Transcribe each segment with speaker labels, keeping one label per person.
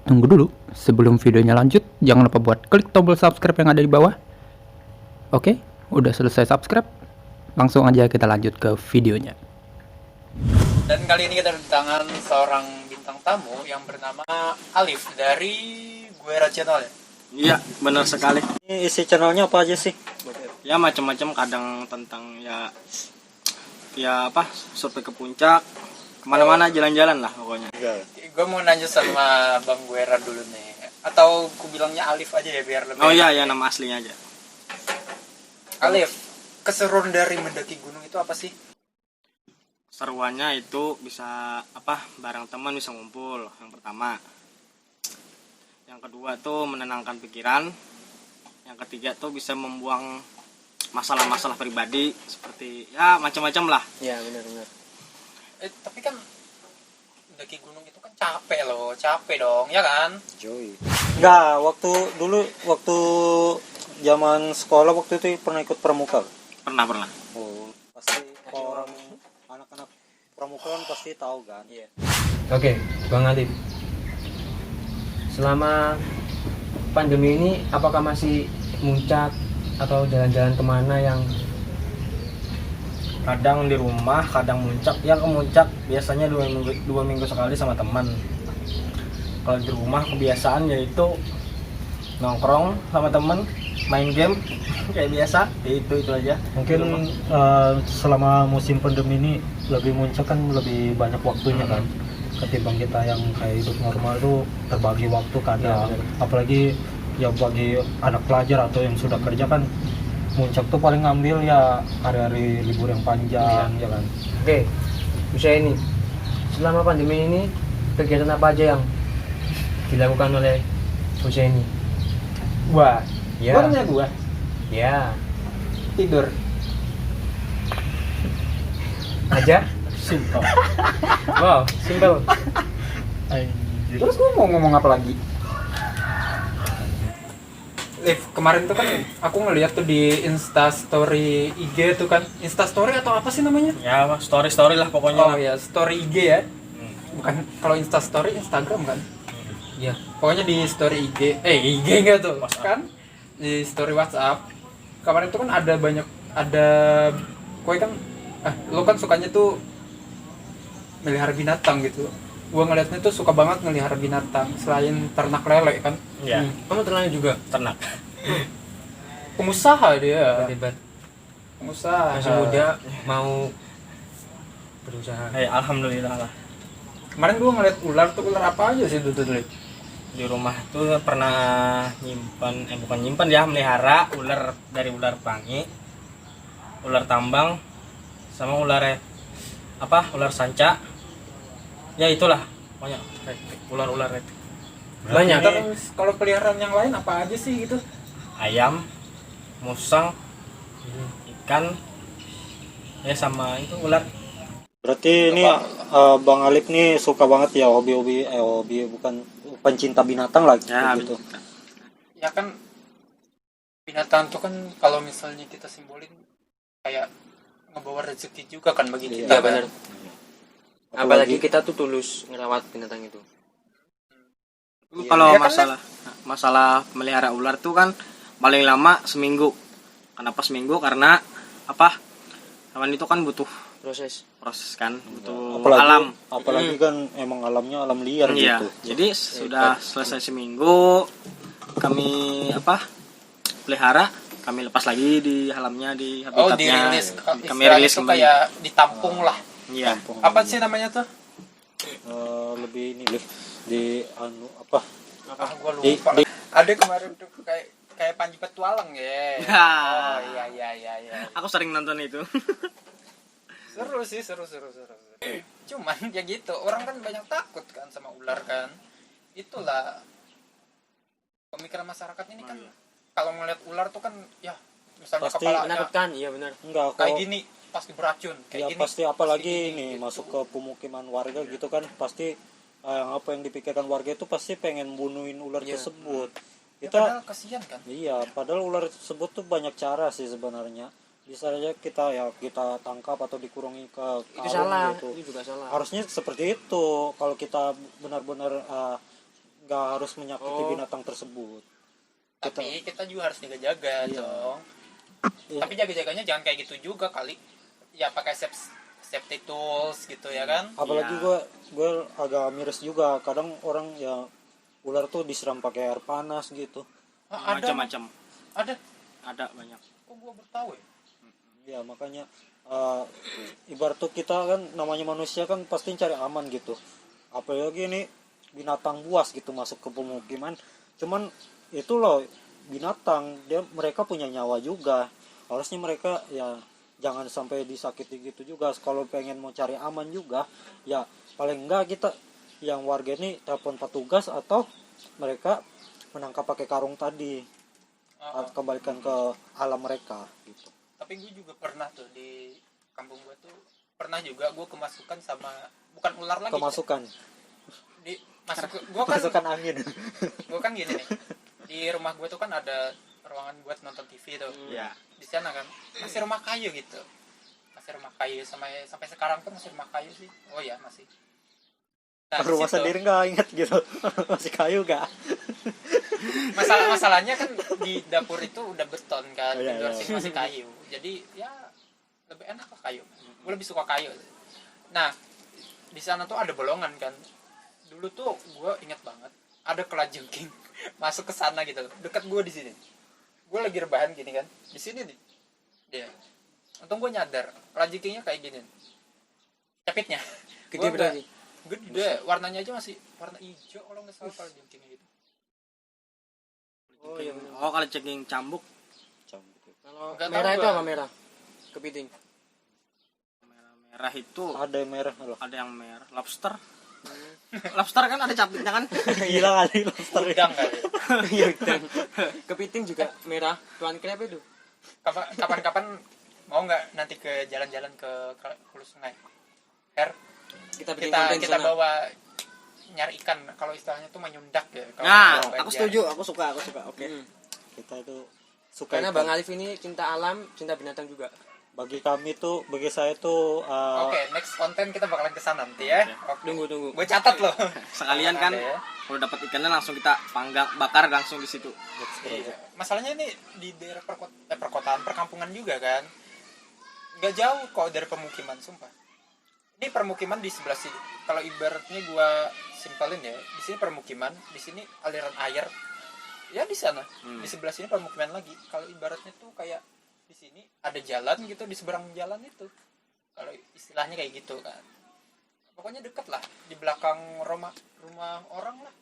Speaker 1: Tunggu dulu. Sebelum videonya lanjut, jangan lupa buat klik tombol subscribe yang ada di bawah. Oke, udah selesai subscribe. Langsung aja kita lanjut ke videonya. Dan kali ini kita kedatangan seorang bintang tamu yang bernama Alif dari Guera Channel ya?
Speaker 2: Iya, benar sekali.
Speaker 3: Ini isi channelnya apa aja sih?
Speaker 2: Ya macam-macam, kadang tentang ya apa, survei ke puncak, kemana-mana jalan-jalan lah pokoknya.
Speaker 1: Gue mau nanya sama Bang Guera dulu nih. Atau ku bilangnya Alif aja ya biar lebih.
Speaker 2: Oh iya, ya nama aslinya aja.
Speaker 1: Alif, keseruan dari mendaki gunung itu apa sih?
Speaker 2: Seruannya itu bisa apa, bareng teman bisa ngumpul, yang pertama. Yang kedua tuh menenangkan pikiran. Yang ketiga tuh bisa membuang masalah-masalah pribadi seperti ya macam-macam lah.
Speaker 3: Iya benar-benar.
Speaker 1: Tapi kan mendaki gunung itu kan capek loh, capek dong, ya kan?
Speaker 3: Joy. Enggak, waktu zaman sekolah waktu itu pernah ikut pramuka.
Speaker 2: Pernah.
Speaker 3: Oh, pasti kalau orang anak-anak pramuka kan pasti tahu kan.
Speaker 1: Iya.
Speaker 4: Oke, Bang Alif. Selama pandemi ini, apakah masih muncak atau jalan-jalan kemana yang
Speaker 2: Kadang di rumah, kadang muncak. Yang ke muncak biasanya 2 minggu sekali sama teman. Kalau di rumah kebiasaan yaitu nongkrong sama teman, main game kayak biasa. Itu aja.
Speaker 3: Mungkin selama musim pandemi ini lebih muncul kan lebih banyak waktunya kan. Ketimbang kita yang kayak hidup normal tuh terbagi waktu kadang. Apalagi ya bagi anak pelajar atau yang sudah kerja kan muncak tuh paling ngambil ya hari-hari libur yang panjang ya kan.
Speaker 4: Oke, bisa ini. Selama pandemi ini, kegiatan apa aja yang dilakukan oleh Usia ini?
Speaker 1: Gua.
Speaker 4: Ya.
Speaker 1: Warnanya gua.
Speaker 4: Ya,
Speaker 1: Tidur.
Speaker 4: aja.
Speaker 2: Simpel.
Speaker 4: Wow, simple.
Speaker 1: Terus gua mau ngomong apa lagi? Liv, kemarin tuh kan aku ngeliat tuh di Instastory IG tuh kan. Instastory atau apa sih namanya?
Speaker 2: Ya story lah pokoknya.
Speaker 1: Oh ya, story IG ya. Bukan, kalau Instastory Instagram kan?
Speaker 4: Iya.
Speaker 1: Pokoknya di story IG. IG enggak tuh?
Speaker 2: WhatsApp.
Speaker 1: Kan di story WhatsApp. Kemarin tuh kan ada kowe kan lo kan sukanya tuh melihara binatang gitu. Gua ngeliatnya tuh suka banget melihara binatang selain ternak lele kan.
Speaker 2: Ya,
Speaker 4: Kamu terlalu juga
Speaker 2: ternak.
Speaker 1: Pengusaha dia.
Speaker 4: hebat.
Speaker 1: Pengusaha.
Speaker 4: Masih muda mau berusaha.
Speaker 2: Alhamdulillah lah.
Speaker 1: Kemarin gua ngeliat ular tuh, ular apa aja sih tuh Liv?
Speaker 2: Di rumah tuh pernah bukan nyimpan ya, melihara ular, dari ular pelangi, ular tambang, sama ular sanca. Ya itulah pokoknya ular itu.
Speaker 4: Banyak.
Speaker 1: Terus kalau peliharaan yang lain apa aja sih gitu?
Speaker 2: Ayam, musang, ikan, ya sama itu ular.
Speaker 3: Berarti ini Bang Alif nih suka banget ya hobi bukan pencinta binatang lagi
Speaker 2: Ya,
Speaker 3: gitu.
Speaker 1: Ya kan binatang tuh kan kalau misalnya kita simbolin kayak ngebawa rezeki juga kan bagi kita.
Speaker 4: Iya
Speaker 1: kan?
Speaker 4: benar. Apalagi kita tuh tulus ngerawat binatang itu.
Speaker 2: Kalau
Speaker 1: Ya kan,
Speaker 2: masalah melihara ular tuh kan paling lama seminggu. Kenapa seminggu? Karena apa? Hewan itu kan butuh
Speaker 4: Proses.
Speaker 2: proses kan, butuh alam.
Speaker 3: Apalagi kan emang alamnya alam liar
Speaker 2: Iya.
Speaker 3: gitu.
Speaker 2: Jadi sudah selesai seminggu kami pelihara, kami lepas lagi di alamnya, di
Speaker 1: Oh,
Speaker 2: habitatnya.
Speaker 1: dirilis.
Speaker 2: Kami
Speaker 1: Istilahnya
Speaker 2: rilis
Speaker 1: tuh
Speaker 2: kembali.
Speaker 1: kayak ditampung lah.
Speaker 2: Iya.
Speaker 1: Apa sih namanya tuh?
Speaker 3: Lebih ini di apa?
Speaker 1: Gua lupa. Ada kemarin tuh kayak Panji Petualang ya.
Speaker 2: Ya.
Speaker 1: Oh iya.
Speaker 2: Aku sering nonton itu.
Speaker 1: Seru sih, seru. Cuman ya gitu, orang kan banyak takut kan sama ular kan. Itulah pemikiran masyarakat ini kan. Kalau ngeliat ular tuh kan ya misalnya
Speaker 3: Pasti
Speaker 1: kepalanya
Speaker 4: Menakutkan, iya benar.
Speaker 3: Enggak
Speaker 1: kayak
Speaker 3: kalau
Speaker 1: gini pasti beracun, kayak
Speaker 3: ya
Speaker 1: gini.
Speaker 3: pasti apalagi
Speaker 1: pasti
Speaker 3: nih
Speaker 1: gitu.
Speaker 3: masuk ke pemukiman warga gitu kan pasti apa yang dipikirkan warga itu pasti pengen bunuhin ular
Speaker 4: Iya.
Speaker 3: tersebut.
Speaker 1: Ya,
Speaker 3: Kita
Speaker 1: padahal kasihan kan.
Speaker 3: iya, padahal ular tersebut tuh banyak cara sih sebenarnya. bisa aja kita tangkap atau dikurungi ke
Speaker 4: Itu
Speaker 3: karung
Speaker 4: salah,
Speaker 3: gitu.
Speaker 4: itu juga salah.
Speaker 3: Harusnya seperti itu kalau kita benar-benar nggak harus menyakiti binatang tersebut.
Speaker 1: Tapi kita juga harus jaga-jaga dong.
Speaker 3: Iya.
Speaker 1: Tapi jaga-jaganya jangan kayak gitu juga kali. Ya pakai safety tools gitu ya kan.
Speaker 3: Apalagi gue agak miris juga, kadang orang ya ular tuh disiram pakai air panas gitu.
Speaker 1: Ada
Speaker 2: Macam-macam.
Speaker 1: ada
Speaker 2: Banyak.
Speaker 1: kok gua bertahu ya.
Speaker 3: Ya makanya ibarat tuh kita kan namanya manusia kan pasti cari aman gitu. Apalagi ini binatang buas gitu masuk ke pemukiman. Cuman itu loh binatang, mereka punya nyawa juga. Harusnya mereka ya jangan sampai disakiti gitu juga. Kalau pengen mau cari aman juga, ya paling enggak kita yang warga ini telepon petugas atau mereka menangkap pakai karung tadi. Kembalikan ke alam mereka gitu.
Speaker 1: Tapi gue juga pernah tuh di kampung gue tuh pernah juga gue kemasukan sama bukan ular lagi.
Speaker 3: Kemasukan.
Speaker 1: Gue kan
Speaker 3: Kemasukan angin.
Speaker 1: gue kan gini nih, di rumah gue tuh kan ada ruangan buat nonton TV tuh.
Speaker 2: Iya.
Speaker 1: Di sana kan masih rumah kayu gitu, masih rumah kayu sampai sekarang pun masih rumah kayu sih. Oh ya masih. Nah,
Speaker 3: Rumah
Speaker 1: di situ,
Speaker 3: sendiri nggak inget gitu. Masih kayu nggak?
Speaker 1: masalahnya kan di dapur itu udah beton kan,
Speaker 3: Oh, iya,
Speaker 1: di luar
Speaker 3: iya.
Speaker 1: sini masih kayu. Jadi ya lebih enak lah kayu. Gue lebih suka kayu. Nah di sana tuh ada bolongan kan. Dulu tuh gue inget banget ada kelajengking masuk ke sana gitu, dekat gue di sini. Gue lagi rebahan gini kan, di sini nih. Dia. Untung gue nyadar kelajengkingnya kayak gini. Capitnya.
Speaker 4: Gede berarti.
Speaker 1: Gede, warnanya aja masih warna hijau kalau nggak salah kelajengkingnya gitu.
Speaker 4: Oh iya.
Speaker 2: Oh, kalau ceking cambuk.
Speaker 4: Kalau
Speaker 1: Nggak tahu
Speaker 4: merah itu
Speaker 1: gua.
Speaker 4: apa merah? Kepiting.
Speaker 2: Merah itu
Speaker 3: Ada yang merah loh.
Speaker 2: ada yang merah. Lobster. Lobster kan ada capitnya kan?
Speaker 3: Gila kali lobster.
Speaker 1: Udang kali.
Speaker 4: Iya, udang. Kepiting juga merah. Tuan krep itu.
Speaker 1: Kapan-kapan mau nggak nanti ke jalan-jalan ke hulu sungai?
Speaker 4: Kita bikin konten
Speaker 1: kita
Speaker 4: sana.
Speaker 1: bawa nyari ikan, kalau istilahnya tuh menyundak ya. Kalau
Speaker 2: Nah,
Speaker 1: kalau
Speaker 2: aku
Speaker 1: Banjar.
Speaker 2: setuju, aku suka. Oke.
Speaker 3: Kita itu suka
Speaker 4: Karena
Speaker 3: ikan.
Speaker 4: Bang Alif ini cinta alam, cinta binatang juga.
Speaker 3: Bagi saya tuh
Speaker 1: Oke, next konten kita bakalan kesana nanti ya. Oke.
Speaker 4: Tunggu.
Speaker 1: Gue catat loh.
Speaker 2: Sekalian kan
Speaker 1: Ada ya.
Speaker 2: kalau dapat ikannya langsung kita panggang, bakar langsung di situ.
Speaker 1: Iya. Masalahnya ini di daerah perkotaan, perkampungan juga kan. Nggak jauh kok dari pemukiman, sumpah. Ini permukiman di sebelah sini. Kalau ibaratnya gua simpelin ya, di sini permukiman, di sini aliran air. Ya di sana. Di sebelah sini permukiman lagi. Kalau ibaratnya tuh kayak di sini ada jalan gitu, di seberang jalan itu. Kalau istilahnya kayak gitu kan. Pokoknya deket lah, di belakang rumah orang lah.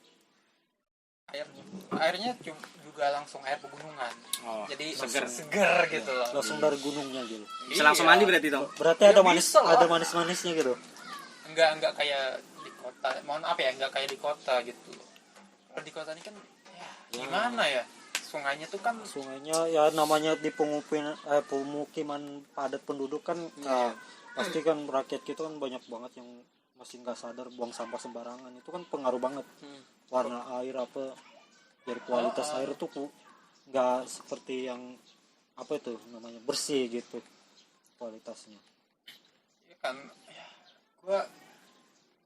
Speaker 1: Airnya juga langsung air pegunungan.
Speaker 2: Oh,
Speaker 1: Jadi
Speaker 2: seger.
Speaker 1: seger gitu loh.
Speaker 3: langsung dari gunungnya gitu.
Speaker 2: Bisa langsung mandi berarti dong.
Speaker 3: Berarti
Speaker 1: Ya,
Speaker 3: ada
Speaker 1: bisa lah.
Speaker 3: manis-manisnya gitu.
Speaker 1: Enggak kayak di kota. Mohon apa ya, enggak kayak di kota gitu. Kalau di kota ini kan ya gimana ya? Sungainya tuh kan
Speaker 3: Sungainya ya namanya di pemukiman padat penduduk kan pasti kan rakyat kita kan banyak banget yang masih nggak sadar buang sampah sembarangan. Itu kan pengaruh banget. Warna air apa dari kualitas air tuh nggak seperti yang apa itu namanya bersih gitu kualitasnya.
Speaker 1: ya kan ya, gue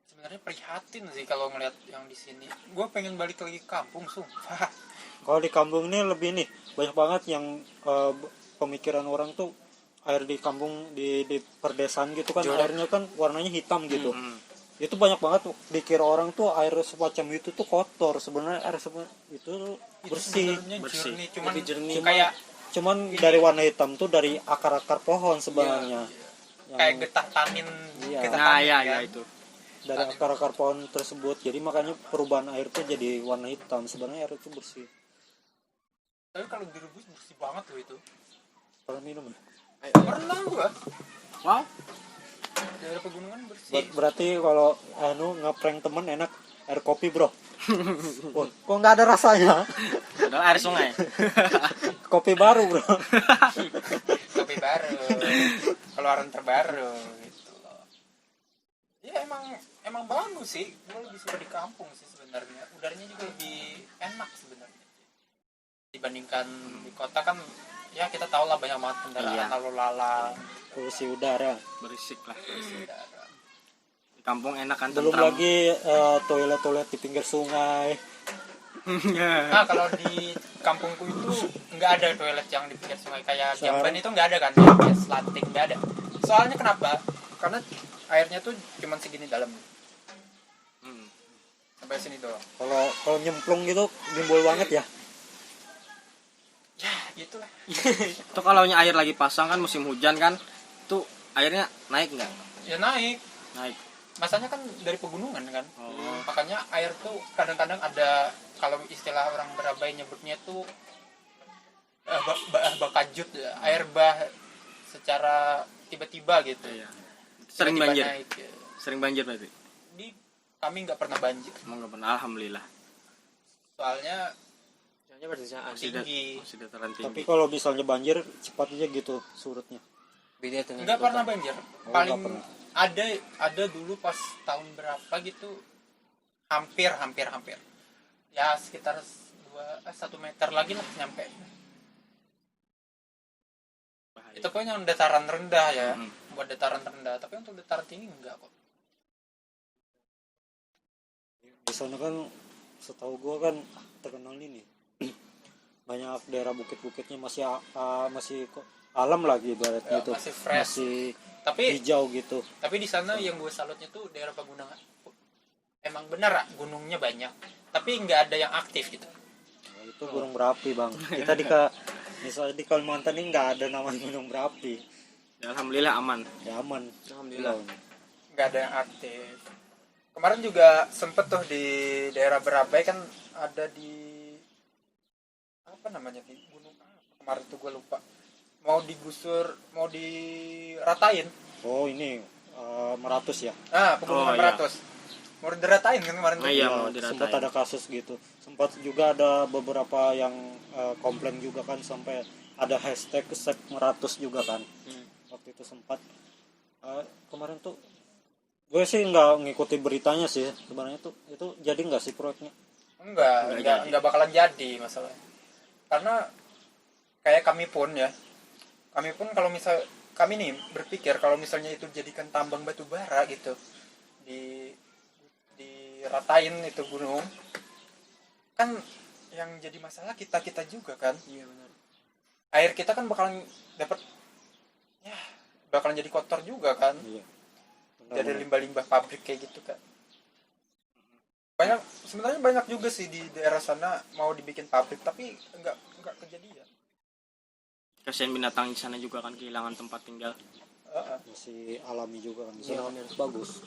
Speaker 1: sebenarnya prihatin sih kalau ngeliat yang di sini. Gue pengen balik lagi ke kampung, sumpah.
Speaker 3: Kalau di kampung ini lebih nih banyak banget yang pemikiran orang tuh air di kampung di perdesaan gitu kan airnya kan warnanya hitam gitu. Itu banyak banget dikira orang tuh air semacam itu tuh kotor, sebenarnya air itu bersih.
Speaker 1: Sebenarnya
Speaker 2: bersih.
Speaker 1: jernih, cuman
Speaker 4: Lebih jernih.
Speaker 1: kayak
Speaker 3: Cuman dari warna hitam tuh dari akar-akar pohon sebenarnya.
Speaker 1: kayak getah tanin.
Speaker 3: Iya.
Speaker 1: Getah
Speaker 2: Nah,
Speaker 1: tanin,
Speaker 2: ya
Speaker 1: kan?
Speaker 2: itu.
Speaker 3: Dari akar-akar pohon tersebut. Jadi makanya perubahan air tuh jadi warna hitam. Sebenarnya air itu bersih.
Speaker 1: Tapi kalau direbus bersih banget loh itu.
Speaker 3: Pernah minum ya?
Speaker 1: Pernah gua.
Speaker 2: Wow.
Speaker 1: Daerah pegunungan bersih.
Speaker 3: Berarti kalau ngeprank temen enak air kopi bro. Wah, kok nggak ada rasanya?
Speaker 2: Padahal air sungai.
Speaker 3: Kopi baru bro.
Speaker 1: Kopi baru, keluaran terbaru gitu loh. Ya emang bagus sih. Gue lebih suka di kampung sih sebenarnya. Udaranya juga lebih enak sebenarnya. Dibandingkan di kota kan
Speaker 5: ya kita tahu lah banyak banget kendaraan
Speaker 2: Iya.
Speaker 5: lalu lalang.
Speaker 3: polusi udara.
Speaker 2: berisik lah. Di kampung enak kan,
Speaker 3: Belum
Speaker 2: tentram.
Speaker 3: lagi toilet-toilet di pinggir sungai.
Speaker 5: Nah kalau di kampungku itu nggak ada toilet yang di pinggir sungai kayak
Speaker 3: Sekarang-
Speaker 5: Jamban itu nggak ada kan, yang kayak slanting nggak ada. Soalnya kenapa? Karena airnya tuh cuma segini dalam,
Speaker 2: Hmm.
Speaker 5: sampai sini doang.
Speaker 3: Kalau nyemplung gitu nimbul banget ya.
Speaker 5: Ya gitulah.
Speaker 2: Itu kalau air lagi pasang kan musim hujan kan, tuh airnya naik nggak?
Speaker 5: Ya naik.
Speaker 2: Naik.
Speaker 5: Masanya kan dari pegunungan kan.
Speaker 2: Oh.
Speaker 5: Makanya air tuh kadang-kadang ada, kalau istilah orang Berabai nyebutnya tuh bakajut ya. Air bah secara tiba-tiba gitu.
Speaker 2: Iya. Sering
Speaker 5: Tiba-tiba
Speaker 2: banjir.
Speaker 5: naik, ya.
Speaker 2: Sering banjir berarti.
Speaker 5: Di kami nggak pernah banjir.
Speaker 2: Emang nggak pernah, alhamdulillah.
Speaker 5: Soalnya
Speaker 4: Soalnya berdasarkan
Speaker 2: Masih
Speaker 5: tinggi.
Speaker 2: masih dataran
Speaker 3: Tapi
Speaker 2: tinggi.
Speaker 3: kalau misalnya banjir cepat aja gitu surutnya.
Speaker 4: beda dengan
Speaker 5: nggak
Speaker 4: kota.
Speaker 5: pernah banjir.
Speaker 3: Oh,
Speaker 5: Paling
Speaker 3: nggak pernah.
Speaker 5: ada dulu pas tahun berapa gitu, hampir ya sekitar 1 meter lagi lah nyampe.
Speaker 2: Bahaya.
Speaker 5: Itu pun yang dataran rendah ya,
Speaker 2: Mm.
Speaker 5: buat dataran rendah. Tapi untuk dataran tinggi enggak kok.
Speaker 3: Di sana kan setahu gua kan terkenal ini. Banyak daerah bukit-bukitnya masih alam lagi ibaratnya
Speaker 5: Ya,
Speaker 3: itu.
Speaker 5: masih fresh.
Speaker 3: Masih
Speaker 5: Tapi
Speaker 3: hijau gitu.
Speaker 5: di sana yang gue salutnya tuh daerah pegunungan. Emang benar gunungnya banyak, tapi nggak ada yang aktif gitu.
Speaker 3: Nah, itu gunung berapi, Bang. Kita misalnya di Kalimantan ini nggak ada namanya gunung berapi.
Speaker 2: Ya, alhamdulillah aman.
Speaker 3: Ya aman.
Speaker 4: Alhamdulillah.
Speaker 5: Nggak ada yang aktif. Kemarin juga sempet tuh di daerah Berabai kan ada di apa namanya, di gunung apa kemarin tuh gue lupa. Mau digusur, mau diratain.
Speaker 3: Oh, ini Meratus ya.
Speaker 5: Pegunungan
Speaker 2: Oh, iya.
Speaker 5: Meratus. Mau diratain kan kemarin tuh.
Speaker 2: Oh, iya.
Speaker 3: Ya,
Speaker 2: mau diratain.
Speaker 3: sempat ada kasus gitu. Sempat juga ada beberapa yang komplain juga kan, sampai ada hashtag Save Meratus juga kan. Waktu itu sempat kemarin tuh gue sih nggak ngikuti beritanya sih sebenarnya tuh, itu jadi nggak sih proyeknya?
Speaker 5: Enggak bakalan jadi masalahnya. Karena kayak kami pun kalau misal kami nih berpikir kalau misalnya itu jadikan tambang batu bara gitu, diratain itu gunung, kan yang jadi masalah kita juga kan.
Speaker 4: Iya benar.
Speaker 5: Air kita kan bakalan jadi kotor juga kan.
Speaker 3: Iya.
Speaker 5: Jadi
Speaker 3: Benar-benar.
Speaker 5: limbah-limbah pabrik kayak gitu kan. Sebenarnya banyak juga sih di daerah sana mau dibikin pabrik tapi enggak kejadian.
Speaker 2: Kasihan binatang di sana juga kan kehilangan tempat tinggal.
Speaker 3: Masih alami juga kan.
Speaker 4: Iya, benar.
Speaker 3: Bagus.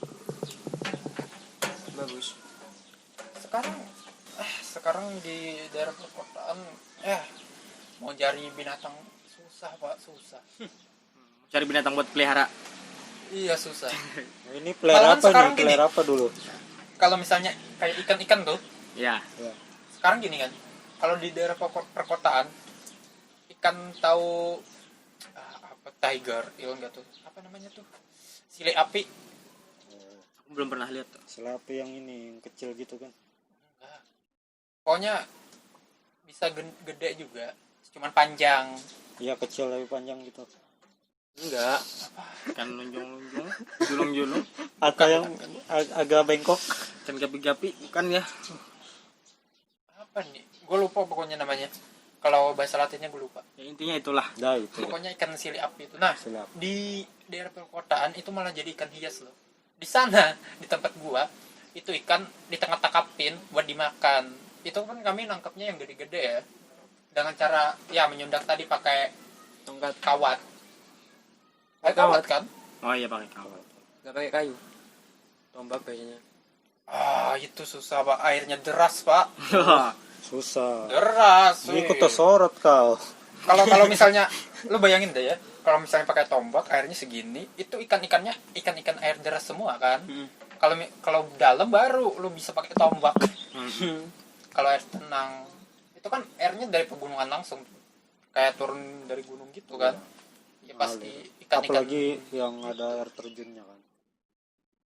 Speaker 4: Bagus.
Speaker 5: Sekarang di daerah perkotaan mau cari binatang susah, Pak, susah.
Speaker 2: Cari binatang buat pelihara.
Speaker 5: Iya, susah.
Speaker 3: Nah, ini player
Speaker 5: Malahan
Speaker 3: apa
Speaker 5: sekarang
Speaker 3: nih? Player apa dulu?
Speaker 5: Kalau misalnya kayak ikan-ikan tuh,
Speaker 2: Ya.
Speaker 3: Ya.
Speaker 5: sekarang gini kan. Kalau di daerah perkotaan ikan tahu apa tiger, enggak tuh. Apa namanya tuh? Sile api.
Speaker 2: Aku belum pernah lihat tuh.
Speaker 3: Selapi yang ini yang kecil gitu kan.
Speaker 5: Enggak. Pokoknya bisa gede juga, cuman panjang.
Speaker 3: Iya, kecil tapi panjang gitu.
Speaker 4: Enggak.
Speaker 2: Kan lunjung-lunjung, julung-julung,
Speaker 3: Atau yang agak bengkok.
Speaker 2: kan gapi-gapi, bukan ya?
Speaker 5: Apa nih? Gue lupa pokoknya namanya. Kalau bahasa Latinnya gue lupa.
Speaker 2: Ya intinya itulah.
Speaker 3: Dah itu.
Speaker 5: Pokoknya ikan sili api itu. Nah,
Speaker 3: Silap.
Speaker 5: di daerah perkotaan itu malah jadi ikan hias loh. Di sana, di tempat gua, itu ikan di tengah takapin buat dimakan. Itu kan kami nangkapnya yang gede-gede ya. Dengan cara menyundak tadi pakai
Speaker 4: Tongkat.
Speaker 5: kawat. Pakai kawat kan?
Speaker 2: Oh iya pakai kawat.
Speaker 4: Enggak pakai kayu. Tombak biasanya.
Speaker 5: Itu susah, Pak. Airnya deras, Pak.
Speaker 3: Susah.
Speaker 5: Deras.
Speaker 3: Ini
Speaker 5: wih.
Speaker 3: ikut tersorot kau.
Speaker 5: Kalau misalnya lu bayangin deh ya, kalau misalnya pakai tombak airnya segini, itu ikan air deras semua kan. Kalau dalam baru lu bisa pakai tombak. Kalau air tenang itu kan airnya dari pegunungan langsung, kayak turun dari gunung gitu kan. Ya pasti ikan-ikan.
Speaker 3: Apalagi yang ada air terjunnya kan.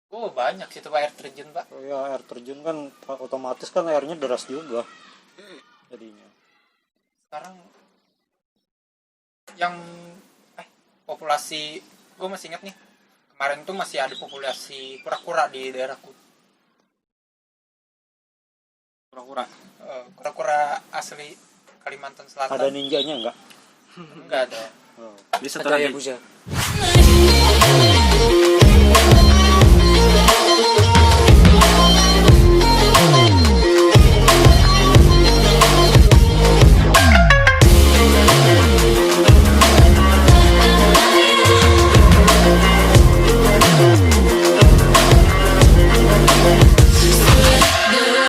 Speaker 5: Oh, banyak sih tuh Pak, air terjun, Pak.
Speaker 3: Oh ya, air terjun kan otomatis kan airnya deras juga jadinya.
Speaker 5: Sekarang yang populasi, gue masih ingat nih kemarin tuh masih ada populasi kura-kura di daerahku.
Speaker 2: Kura-kura.
Speaker 5: Kura-kura asli Kalimantan Selatan.
Speaker 6: Ada ninjanya enggak?
Speaker 5: Enggak ada.
Speaker 2: Bisa
Speaker 4: Ada ya
Speaker 2: tadi.
Speaker 4: Buza.